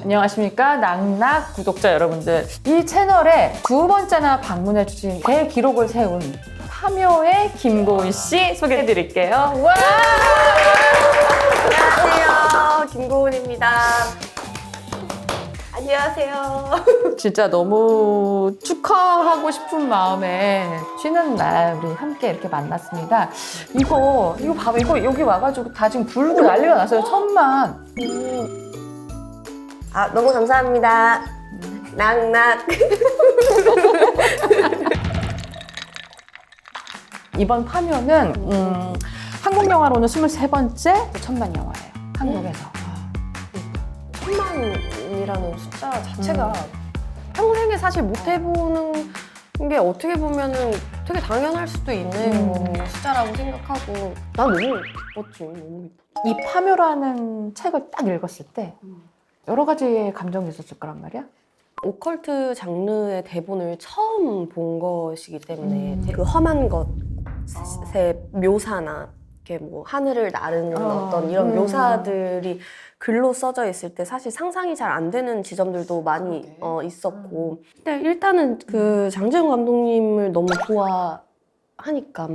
안녕하십니까 낙낙 구독자 여러분들. 이 채널에 두 번째나 방문해 주신 대기록을 세운 파묘의 김고은 씨 소개해 드릴게요. 와! 안녕하세요. 김고은입니다. 안녕하세요. 진짜 너무 축하하고 싶은 마음에 쉬는 날 우리 함께 이렇게 만났습니다. 이거 봐봐. 이거 여기 와가지고 다 지금 불고 난리가 났어요. 천만. 아, 너무 감사합니다. 낙낙. 이번 파묘는 한국 영화로는 23번째 천만 영화예요. 한국에서. 1000만이라는 숫자 자체가 평생에 사실 못 해보는 게 어떻게 보면은 되게 당연할 수도 있는 숫자라고 생각하고 난 너무 예뻤지. 너무 예뻤. 이 파묘라는 책을 딱 읽었을 때 여러 가지의 감정이 있었을 거란 말이야. 오컬트 장르의 대본을 처음 본 것이기 때문에 그 험한 것의 묘사나 이렇게 뭐 하늘을 나르는 어떤 이런 묘사들이 글로 써져 있을 때 사실 상상이 잘 안 되는 지점들도 많이 있었고 근데 일단은 그 장재훈 감독님을 너무 좋아하니까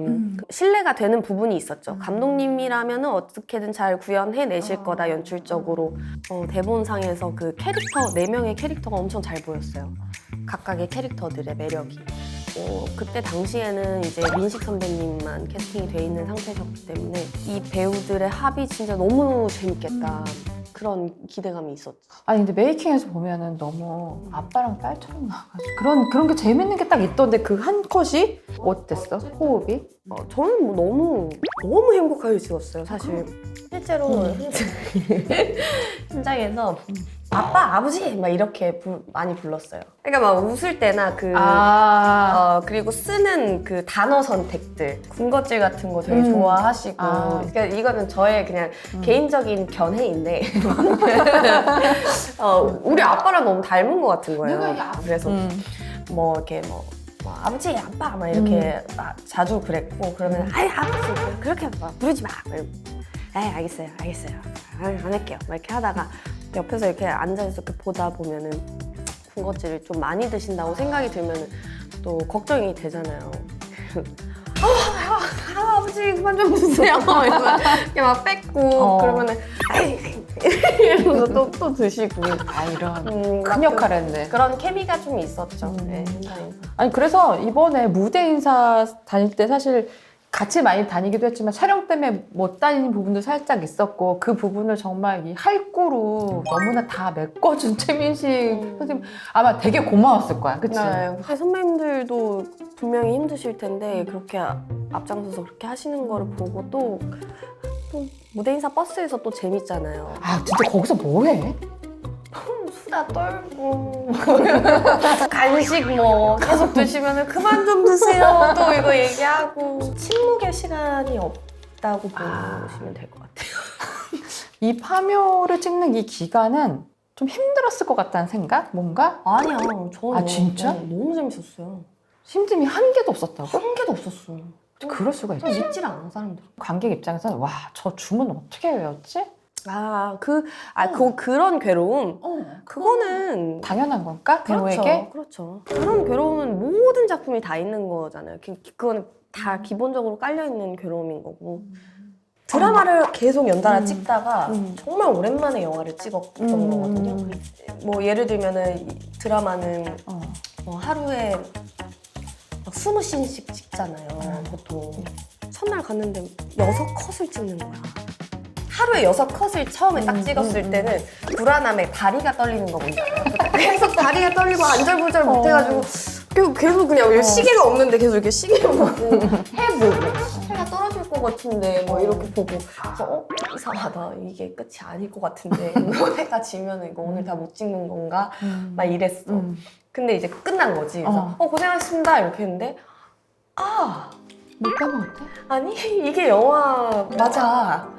신뢰가 되는 부분이 있었죠. 감독님이라면 어떻게든 잘 구현해내실 거다 연출적으로. 대본상에서 그 캐릭터 4명의 캐릭터가 엄청 잘 보였어요. 각각의 캐릭터들의 매력이. 그때 당시에는 이제 민식 선배님만 캐스팅이 돼 있는 상태셨기 때문에 이 배우들의 합이 진짜 너무 재밌겠다. 그런 기대감이 있었죠. 아니 근데 메이킹에서 보면은 너무 아빠랑 딸처럼 나와가지고 그런 게 재밌는 게 딱 있던데 그 한 컷이 어땠어? 호흡이? 저는 뭐 너무 행복하게 찍었어요, 사실. 실제로 현장에서 아빠, 아버지! 막 이렇게 많이 불렀어요. 그러니까 막 웃을 때나 그리고 쓰는 그 단어 선택들, 군것질 같은 거 되게 좋아하시고. 그러니까 이거는 저의 그냥 개인적인 견해인데. 우리 아빠랑 너무 닮은 것 같은 거예요. 그래서 뭐 이렇게 뭐 아버지, 아빠 막 이렇게 자주 그랬고 그러면 아이 아버지 그렇게 막 부르지 마. 에이 알겠어요. 안 할게요. 막 이렇게 하다가 옆에서 이렇게 앉아서 이렇게 보다 보면은 군것질을 좀 많이 드신다고 생각이 들면은 또 걱정이 되잖아요. 아버지 그만 좀 드세요. 이렇게 막 뺏고 그러면은 이러면서 또 드시고. 이런 큰 역할을 했네. 그런 케미가 좀 있었죠. 네, 현장에서. 아니 그래서 이번에 무대 인사 다닐 때 사실 같이 많이 다니기도 했지만 촬영 때문에 못 다니는 부분도 살짝 있었고 그 부분을 정말 이 할구로 너무나 다 메꿔준 최민식 선생님 아마 되게 고마웠을 거야. 그치? 네, 선배님들도 분명히 힘드실 텐데 그렇게 앞장서서 그렇게 하시는 거를 보고 또 무대 인사 버스에서 또 재밌잖아요. 진짜 거기서 뭐해? 수다 떨고 간식 뭐 계속 드시면 그만 좀 드세요 또 이거 얘기하고 침묵의 시간이 없다고 보시면 될 것 같아요. 이 파묘를 찍는 이 기간은 좀 힘들었을 것 같다는 생각? 뭔가? 아니야 저는 진짜? 너무 재밌었어요. 힘듦이 한 개도 없었다고? 한 개도 없었어. 그럴 수가 있지. 믿질 않아 사람들. 관객 입장에서는 와, 저 춤은 어떻게 외웠지? 그런 괴로움 그거는 당연한 걸까? 배우에게? 그렇죠. 그런 괴로움은 모든 작품이 다 있는 거잖아요. 그거는 다 기본적으로 깔려있는 괴로움인 거고. 드라마를 계속 연달아 찍다가 정말 오랜만에 영화를 찍었던 거거든요. 뭐 예를 들면은 이 드라마는 하루에 20씬씩 찍잖아요. 보통. 첫날 갔는데 6컷을 찍는 거야. 하루에 6컷을 처음에 딱 찍었을 때는 불안함에 다리가 떨리는 거 뭔지 알아요? 계속 다리가 떨리고 안절부절 못해가지고 계속 그냥 시계가 없는데 계속 이렇게 시계를 보고 해보고 해가 떨어질 것 같은데 뭐 이렇게 보고 그래서 이상하다 이게 끝이 아닐 것 같은데 이거 해가 지면 이거 오늘 다 못 찍는 건가? 막 이랬어. 근데 이제 끝난 거지. 그래서 고생하셨습니다 이렇게 했는데 못 까먹었대? 아니 이게 영화 맞아.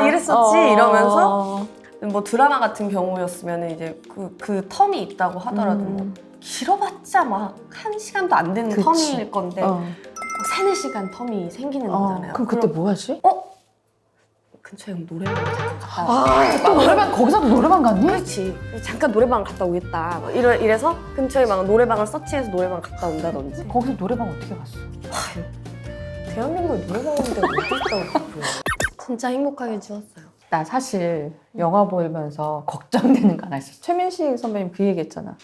이랬었지 이러면서 뭐 드라마 같은 경우였으면 이제 그 텀이 있다고 하더라도 뭐 길어봤자 막 1시간도 안 되는 텀일 건데 3-4시간 텀이 생기는 거잖아요. 그럼 그때 뭐 하지? 근처에 노래방 잠깐 갔다 와. 또 노래방, 거기서도 노래방 갔니? 그렇지. 잠깐 노래방 갔다 오겠다. 막 이래서 근처에 막 노래방을 서치해서 노래방 갔다 온다든지. 거기서 노래방 어떻게 갔어? 대한민국에 노래방 오는 데가 어디 있다고. 진짜 행복하게 지냈어요. 나 사실 영화 보면서 걱정되는 거 하나 있었어. 최민식 선배님 그 얘기 했잖아.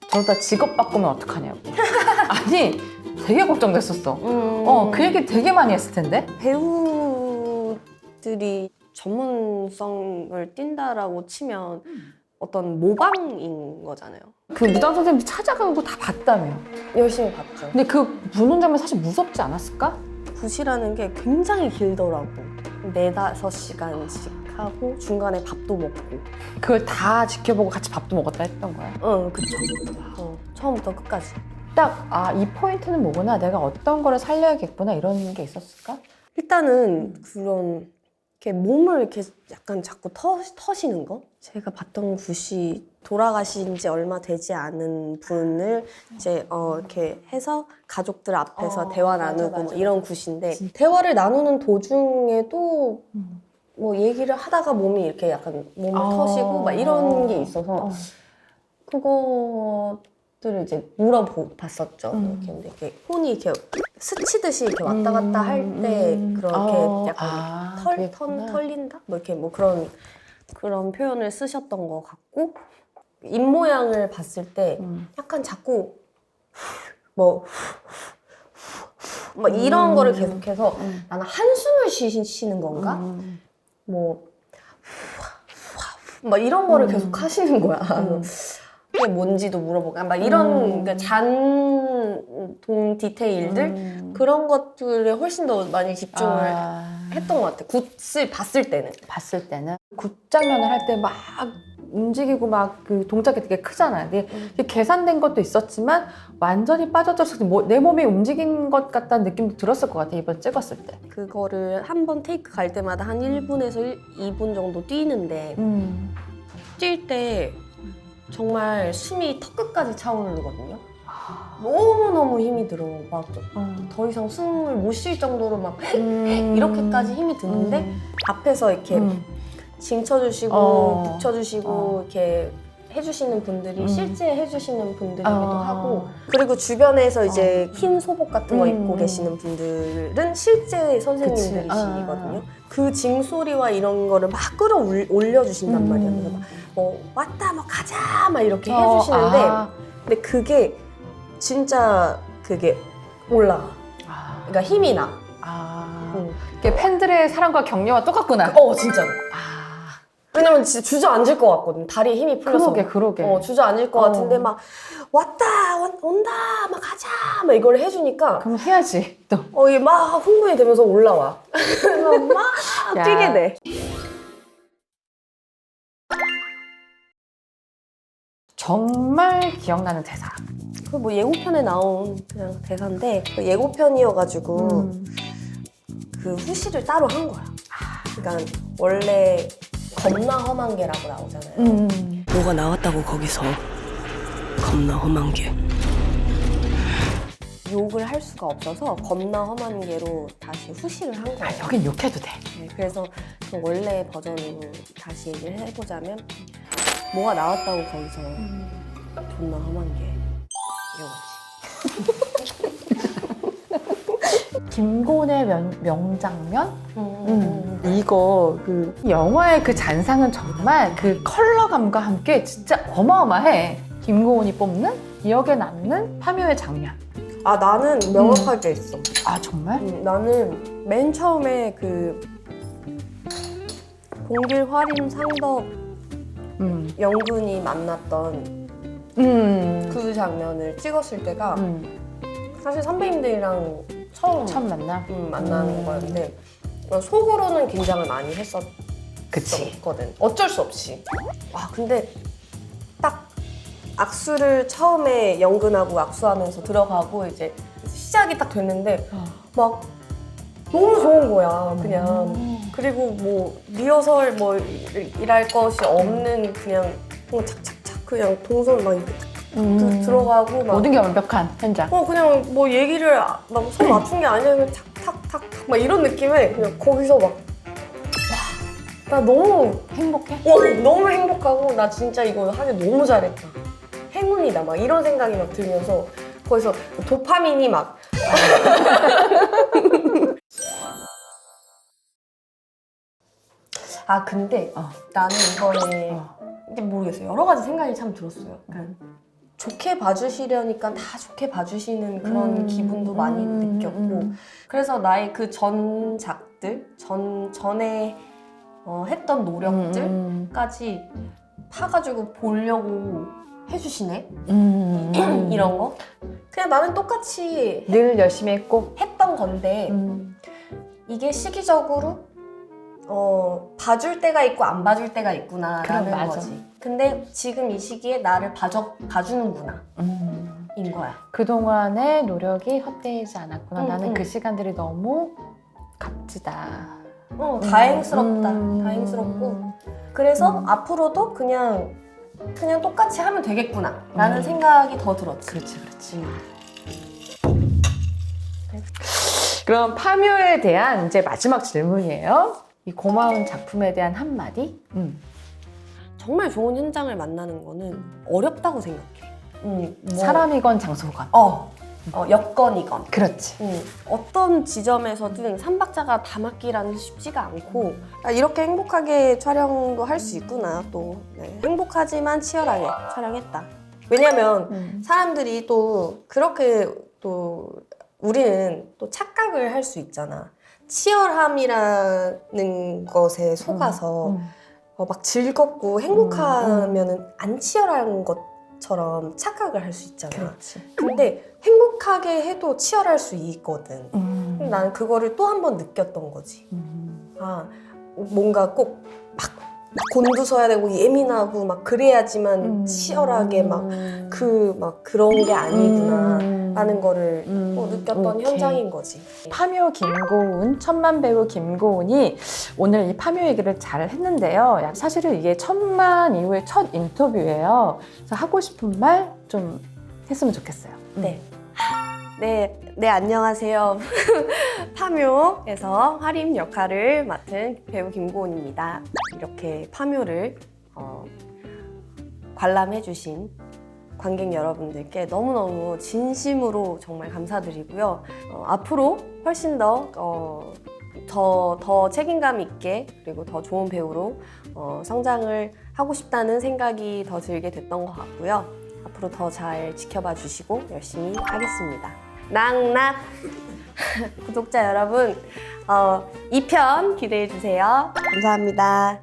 저러다 직업 바꾸면 어떡하냐고. 아니, 되게 걱정됐었어. 그 얘기 되게 많이 했을 텐데? 배우들이 전문성을 띈다라고 치면 어떤 모방인 거잖아요. 그 무당 선생님 찾아가고 다 봤다며. 열심히 봤죠. 근데 그 보는 장면 사실 무섭지 않았을까? 굿이라는 게 굉장히 길더라고. 4-5시간씩 하고 중간에 밥도 먹고. 그걸 다 지켜보고 같이 밥도 먹었다 했던 거야. 그쵸. 처음부터 끝까지. 딱, 이 포인트는 뭐구나. 내가 어떤 거를 살려야겠구나. 이런 게 있었을까? 일단은 그런 이렇게 몸을 이렇게 약간 자꾸 터시는 거? 제가 봤던 굿이 돌아가신 지 얼마 되지 않은 분을 이제 이렇게 해서 가족들 앞에서 대화 나누고 뭐 이런 굿인데 대화를 나누는 도중에도 뭐 얘기를 하다가 몸이 이렇게 약간 몸을 터시고 막 이런 게 있어서 그것들을 이제 물어봤었죠. 이렇게 혼이 이렇게 스치듯이 이렇게 왔다 갔다 할 때 그렇게 약간 털린다? 뭐 이렇게 뭐 그런 표현을 쓰셨던 것 같고 입 모양을 봤을 때 약간 자꾸 막 이런 거를 계속해서 나는 한숨을 쉬는 건가? 막 이런 거를 계속 하시는 거야. 그게 뭔지도 물어보고 막 이런 그러니까 잔동 디테일들 그런 것들에 훨씬 더 많이 집중을 했던 것 같아. 굿을 봤을 때는. 굿 장면을 할 때 막 움직이고 막 그 동작이 되게 크잖아. 근데 계산된 것도 있었지만 완전히 빠져들어서 내 몸이 움직인 것 같다는 느낌도 들었을 것 같아. 이번 찍었을 때. 그거를 한 번 테이크 갈 때마다 한 1분에서 2분 정도 뛰는데 뛸 때 정말 숨이 턱끝까지 차오르거든요. 너무너무 힘이 들어. 막 더 이상 숨을 못 쉴 정도로 막 이렇게까지 힘이 드는데 앞에서 이렇게 징쳐주시고 붙여주시고 이렇게 해주시는 분들이 실제 해주시는 분들이기도 하고 그리고 주변에서 이제 흰 소복 같은 거 입고 계시는 분들은 실제 선생님들이시거든요. 그 징소리와 이런 거를 막 끌어올려주신단 말이에요. 그래서 막 뭐 왔다 뭐 가자 막 이렇게 해주시는데 근데 그게 진짜 그게 올라가. 그러니까 힘이 나. 이게 팬들의 사랑과 격려와 똑같구나. 진짜로. 왜냐면 진짜 주저앉을 것 같거든. 다리에 힘이 풀려서. 그러게. 주저앉을 것 같은데 막 왔다 온다 막 가자 막 이걸 해주니까 그럼 해야지 또. 이게 막 흥분이 되면서 올라와. 그래서 막 뛰게 돼. 정말 기억나는 대사. 그 뭐 예고편에 나온 그냥 대사인데 그 예고편이어가지고 그 후시를 따로 한 거야. 그러니까 원래 겁나 험한 개라고 나오잖아요. 뭐가 나왔다고 거기서 겁나 험한 게. 욕을 할 수가 없어서 겁나 험한 개로 다시 후시를 한 거예요. 여긴 욕해도 돼. 네, 그래서 그 원래 버전으로 다시 얘기를 해보자면 뭐가 나왔다고 거기서 존나 험한 게 이거지. 김곤의 명장면? 이거 그 영화의 그 잔상은 정말 그 컬러감과 함께 진짜 어마어마해. 김고은이 뽑는 기억에 남는 파묘의 장면. 나는 명확하게 있어. 정말? 나는 맨 처음에 그 공길 화림 상덕 영근이 만났던 그 장면을 찍었을 때가 사실 선배님들이랑 처음 만나? 만나는 거였는데 속으로는 긴장을 많이 했었거든. 어쩔 수 없이. 근데 딱 악수를 처음에 영근하고 악수하면서 들어가고 이제 시작이 딱 됐는데 막 너무 좋은 거야 그냥. 그리고 뭐 리허설 뭐 일할 것이 없는 그냥 착착착 그냥 동선 막 이렇게 들어가고 막 모든 게 완벽한 현장. 그냥 뭐 얘기를 막 손 맞춘 게 아니라 그냥 탁탁탁탁 막 이런 느낌에 그냥 거기서 막 나 너무 행복해? 너무 행복하고 나 진짜 이거 하길 너무 잘했다. 행운이다 막 이런 생각이 막 들면서 거기서 도파민이 막 아 근데 나는 이번에 이제 모르겠어요. 여러 가지 생각이 참 들었어요. 약간 좋게 봐주시려니까 다 좋게 봐주시는 그런 기분도 많이 느꼈고 그래서 나의 그 전작들 전에 했던 노력들까지 파가지고 보려고 해주시네. 이런 거 그냥 나는 똑같이 늘 열심히 했고 했던 건데 이게 시기적으로 봐줄 때가 있고 안 봐줄 때가 있구나라는 맞아. 거지. 근데 지금 이 시기에 나를 봐주는구나 인 거야. 그동안의 노력이 헛되지 않았구나. 나는 응. 그 시간들이 너무 값지다. 다행스럽다. 다행스럽고 그래서 앞으로도 그냥 똑같이 하면 되겠구나 라는 생각이 더 들었지. 그렇지. 그럼 파묘에 대한 이제 마지막 질문이에요. 이 고마운 작품에 대한 한마디? 정말 좋은 현장을 만나는 거는 어렵다고 생각해. 사람이건 장소건. 여건이건. 그렇지. 어떤 지점에서든 3박자가 다 맞기라는 게 쉽지가 않고 이렇게 행복하게 촬영도 할 수 있구나 또 행복하지만 치열하게 촬영했다. 왜냐면 사람들이 또 그렇게 또 우리는 또 착각을 할 수 있잖아. 치열함이라는 것에 속아서 막 즐겁고 행복하면은 안 치열한 것처럼 착각을 할 수 있잖아. 그렇지. 근데 행복하게 해도 치열할 수 있거든. 나는 그거를 또 한 번 느꼈던 거지. 뭔가 꼭 막 곤두서야 되고 예민하고 막 그래야지만 치열하게 막 그런 게 아니구나 라는 거를 또 느꼈던 오케이. 현장인 거지. 파묘 김고은, 천만 배우 김고은이 오늘 이 파묘 얘기를 잘 했는데요. 사실은 이게 천만 이후의 첫 인터뷰예요. 그래서 하고 싶은 말 좀 했으면 좋겠어요. 네, 안녕하세요. 파묘에서 화림 역할을 맡은 배우 김고은입니다. 이렇게 파묘를 관람해주신 관객 여러분들께 너무너무 진심으로 정말 감사드리고요. 앞으로 훨씬 더 책임감 있게 그리고 더 좋은 배우로 성장을 하고 싶다는 생각이 더 들게 됐던 것 같고요. 앞으로 더 잘 지켜봐 주시고 열심히 하겠습니다. 낙낙! 구독자 여러분, 2편 기대해 주세요. 감사합니다.